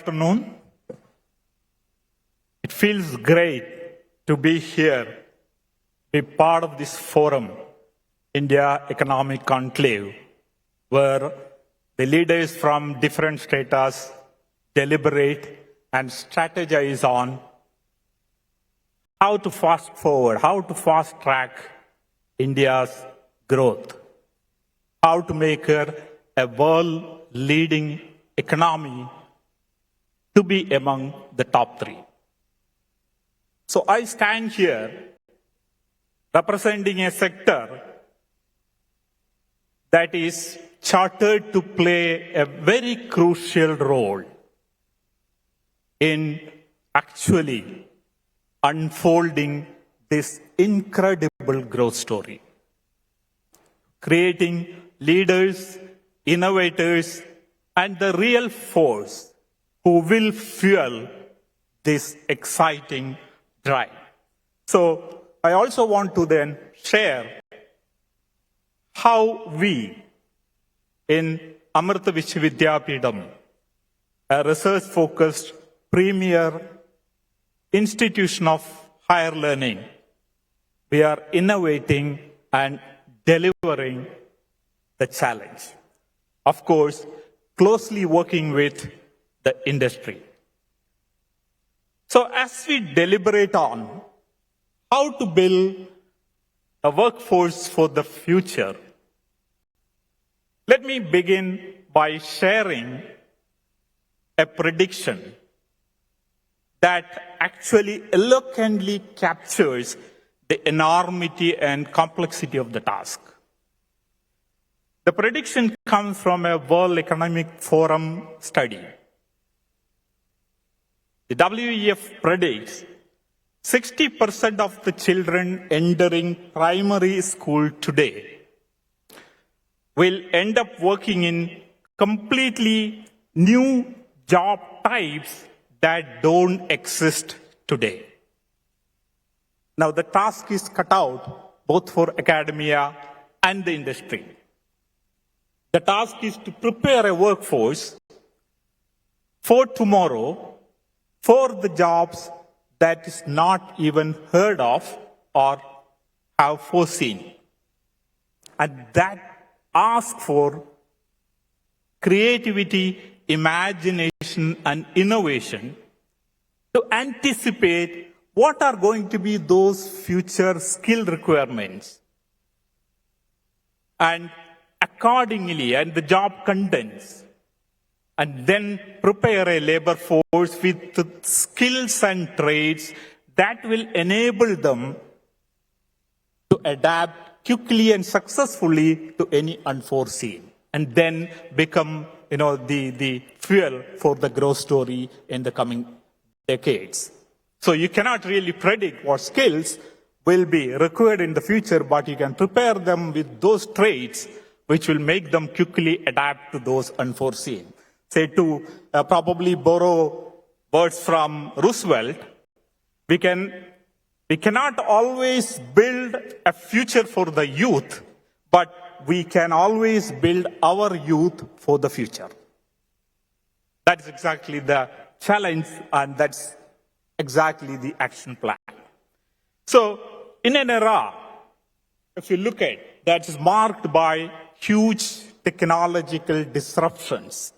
afternoon. It feels great to be here, be part of this forum, India Economic Conclave, where the leaders from different status deliberate and strategize on how to fast forward, how to fast track India's growth, how to make her a world-leading economy to be among the top three. So I stand here representing a sector that is chartered to play a very crucial role in actually unfolding this incredible growth story, creating leaders, innovators, and the real force who will fuel this exciting drive. So I also want to then share how we in Amrita Vishwa Vidyapeetham, a research-focused premier institution of higher learning, we are innovating and delivering the challenge. Of course, closely working with the industry. So as we deliberate on how to build a workforce for the future, let me begin by sharing a prediction that actually eloquently captures the enormity and complexity of the task. The prediction comes from a World Economic Forum study. The WEF predicts 60% of the children entering primary school today will end up working in completely new job types that don't exist today. Now, the task is cut out both for academia and the industry. The task is to prepare a workforce for tomorrow for the jobs that is not even heard of or have foreseen. And that asks for creativity, imagination, and innovation to anticipate what are going to be those future skill requirements. And accordingly, and the job contents, and then prepare a labor force with skills and traits that will enable them to adapt quickly and successfully to any unforeseen, and then become, the fuel for the growth story in the coming decades. So you cannot really predict what skills will be required in the future, but you can prepare them with those traits which will make them quickly adapt to those unforeseen. Say, to probably borrow words from Roosevelt, we cannot always build a future for the youth, but we can always build our youth for the future. That's exactly the challenge, and that's exactly the action plan. So, in an era, if you look at that is marked by huge technological disruptions,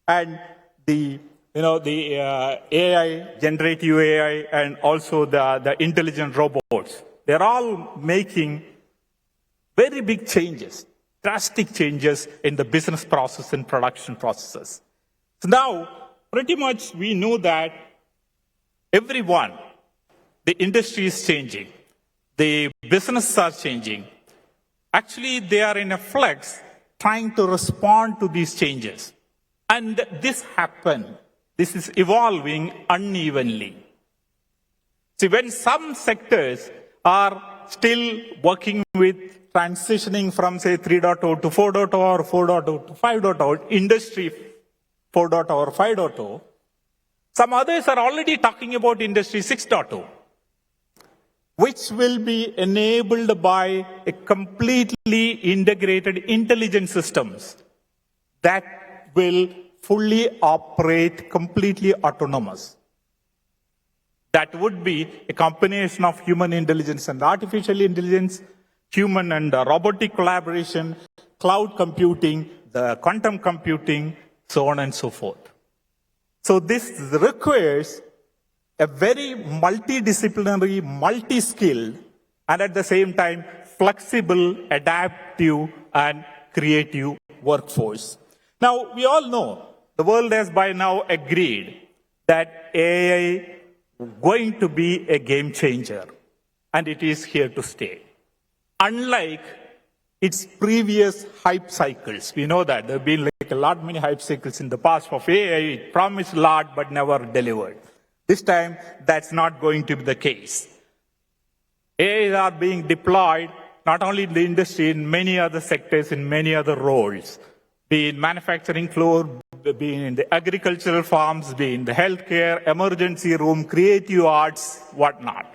and the AI, generative AI, and also the intelligent robots, they're all making very big changes, drastic changes in the business process and production processes. So now, pretty much we know that everyone, the industry is changing, the businesses are changing. Actually, they are in a flux trying to respond to these changes. And this is evolving unevenly. See, when some sectors are still working with transitioning from, say, 3.0 to 4.0 or 4.0 to 5.0, industry 4.0 or 5.0, some others are already talking about industry 6.0, which will be enabled by a completely integrated intelligence systems that will fully operate completely autonomous. That would be a combination of human intelligence and artificial intelligence, human and robotic collaboration, cloud computing, the quantum computing, so on and so forth. So this requires a very multidisciplinary, multi-skilled, and at the same time, flexible, adaptive, and creative workforce. Now, we all know, the world has by now agreed that AI is going to be a game changer, and it is here to stay. Unlike its previous hype cycles, we know that there have been many hype cycles in the past of AI. It promised a lot but never delivered. This time, that's not going to be the case. AIs are being deployed not only in the industry, in many other sectors, in many other roles, be in manufacturing floor, be in the agricultural farms, be in the healthcare, emergency room, creative arts, whatnot.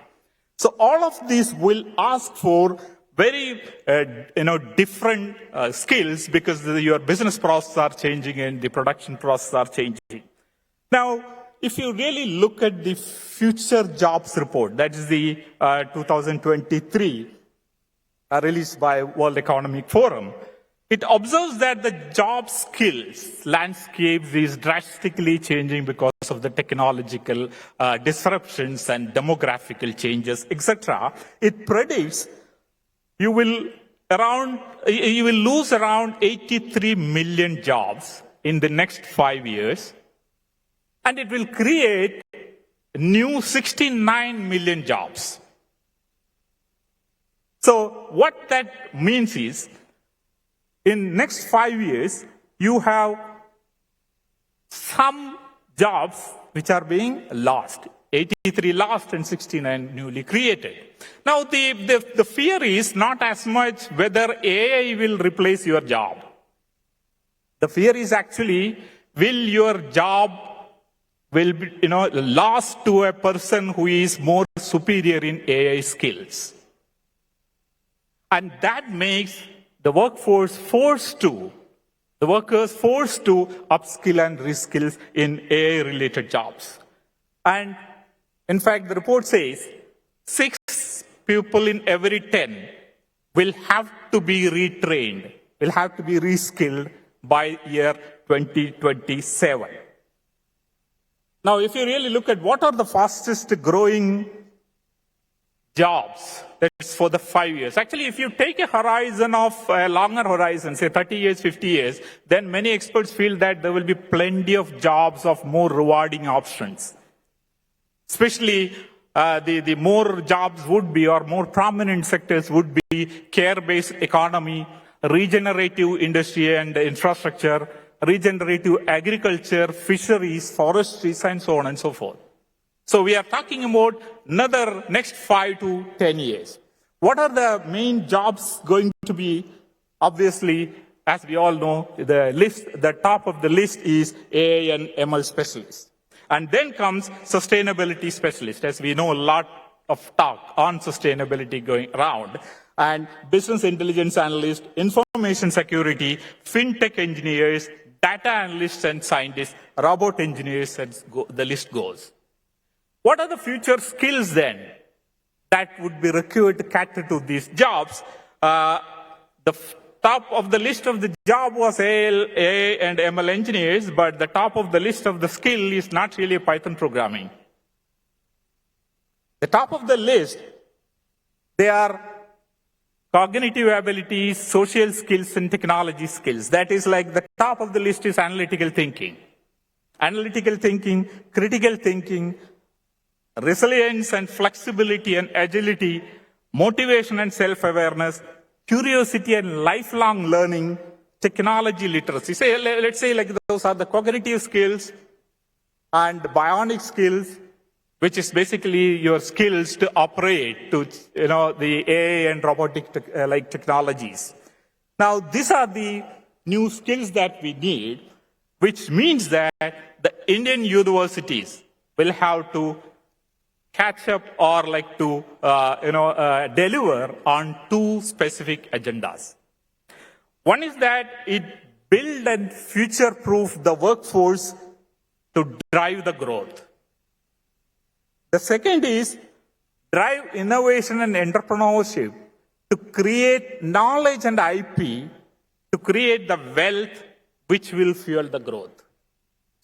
So all of these will ask for very different skills because your business processes are changing and the production processes are changing. Now, if you really look at the Future Jobs Report, that is the 2023 released by World Economic Forum, it observes that the job skills landscape is drastically changing because of the technological disruptions and demographical changes, etc. It predicts you will lose around 83 million jobs in the next 5 years, and it will create new 69 million jobs. So what that means is, in next 5 years, you have some jobs which are being lost. 83 lost and 69 newly created. Now, the fear is not as much whether AI will replace your job. The fear is actually, will your job be lost to a person who is more superior in AI skills. And that makes the workers forced to upskill and reskill in AI-related jobs. And in fact, the report says 6 people in every 10 will have to be retrained, will have to be reskilled by year 2027. Now, if you really look at what are the fastest growing jobs, that's for the 5 years. Actually, if you take a horizon of a longer horizon, say 30 years, 50 years, then many experts feel that there will be plenty of jobs of more rewarding options. Especially the more jobs would be, or more prominent sectors would be care-based economy, regenerative industry and infrastructure, regenerative agriculture, fisheries, forestries, and so on and so forth. So we are talking about another next 5 to 10 years. What are the main jobs going to be? Obviously, as we all know, the top of the list is AI and ML specialists. And then comes sustainability specialist, as we know a lot of talk on sustainability going around. And business intelligence analyst, information security, fintech engineers, data analysts and scientists, robot engineers, and the list goes. What are the future skills then that would be required to cater to these jobs? The top of the list of the job was AI and ML engineers, but the top of the list of the skill is not really Python programming. The top of the list, they are cognitive abilities, social skills, and technology skills. That is like the top of the list is analytical thinking. Analytical thinking, critical thinking, resilience and flexibility and agility, motivation and self-awareness, curiosity and lifelong learning, technology literacy. Let's say like those are the cognitive skills and bionic skills, which is basically your skills to operate to the AI and robotic technologies. Now, these are the new skills that we need, which means that the Indian universities will have to catch up or deliver on 2 specific agendas. One is that build and future-proof the workforce to drive the growth. The second is drive innovation and entrepreneurship to create knowledge and IP to create the wealth which will fuel the growth.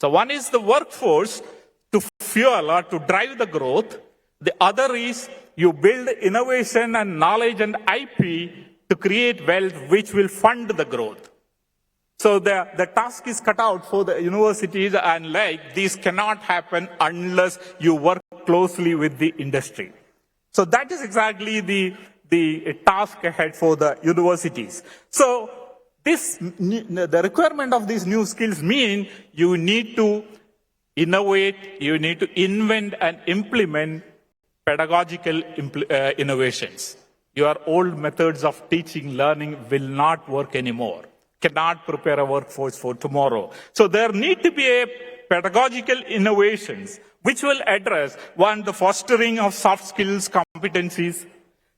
So one is the workforce to fuel or to drive the growth. The other is you build innovation and knowledge and IP to create wealth which will fund the growth. So the task is cut out for the universities, and these cannot happen unless you work closely with the industry. So that is exactly the task ahead for the universities. So the requirement of these new skills mean you need to innovate, you need to invent and implement pedagogical innovations. Your old methods of teaching, learning will not work anymore. Cannot prepare a workforce for tomorrow. So there need to be a pedagogical innovations which will address, one, the fostering of soft skills, competencies.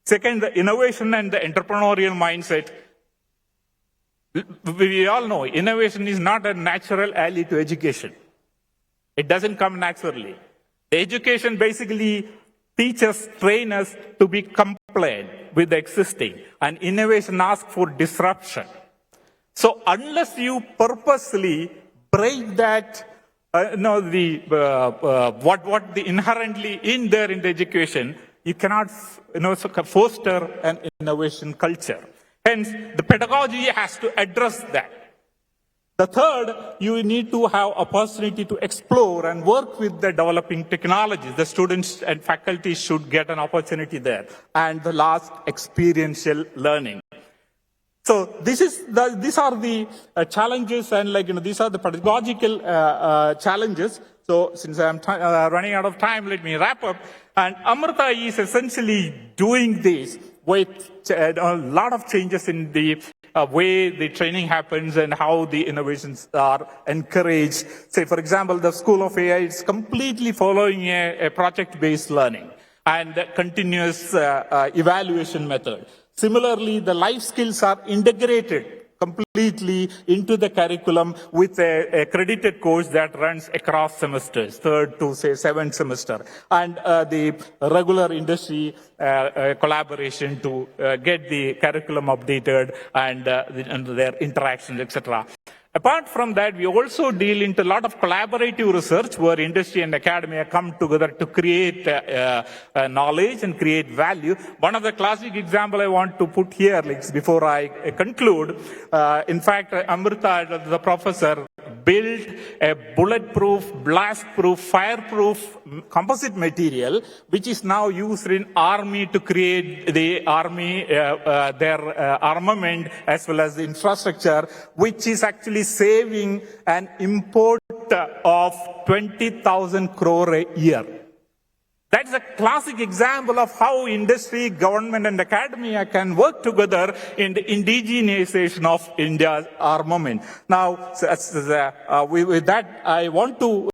Second, the innovation and the entrepreneurial mindset. We all know innovation is not a natural ally to education. It doesn't come naturally. The education basically teaches, train us to be compliant with the existing, and innovation asks for disruption. So unless you purposely break that, what the inherently in there in the education, you cannot, foster an innovation culture. Hence, the pedagogy has to address that. The third, you need to have opportunity to explore and work with the developing technologies. The students and faculty should get an opportunity there. And the last, experiential learning. So these are the challenges, and these are the pedagogical challenges. So since I'm running out of time, let me wrap up. And Amrita is essentially doing this with a lot of changes in the way the training happens and how the innovations are encouraged. Say, for example, the School of AI is completely following a project-based learning and continuous evaluation method. Similarly, the life skills are integrated completely into the curriculum with a accredited course that runs across semesters, 3rd to say 7th semester, and the regular industry collaboration to get the curriculum updated and their interactions, etc. Apart from that, we also deal into a lot of collaborative research where industry and academia come together to create knowledge and create value. One of the classic example I want to put here, before I conclude, in fact, Amrita, the professor, built a bulletproof, blast-proof, fire-proof composite material, which is now used in army to create the army, their armament as well as the infrastructure, which is actually saving an import of 20,000 crore a year. That's a classic example of how industry, government, and academia can work together in the indigenization of India's armament. Now, with that, I want to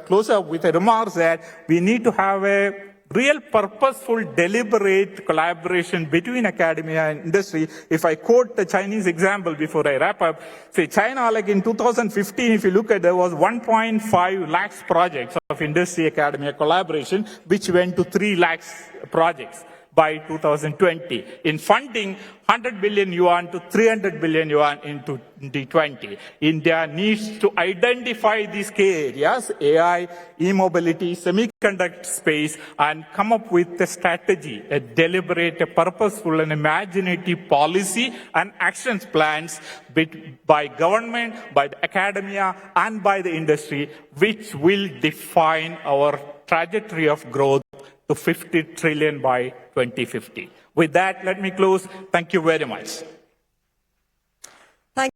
close up with a remark that we need to have a real purposeful, deliberate collaboration between academia and industry. If I quote the Chinese example before I wrap up, say China, in 2015, if you look at, there was 1.5 lakhs projects of industry academia collaboration, which went to 3 lakhs projects by 2020. In funding, 100 billion yuan to 300 billion yuan in 2020. India needs to identify these key areas, AI, e-mobility, semiconductor space, and come up with a strategy, a deliberate, a purposeful, and imaginative policy and actions plans by government, by the academia, and by the industry, which will define our trajectory of growth to 50 trillion by 2050. With that, let me close. Thank you very much.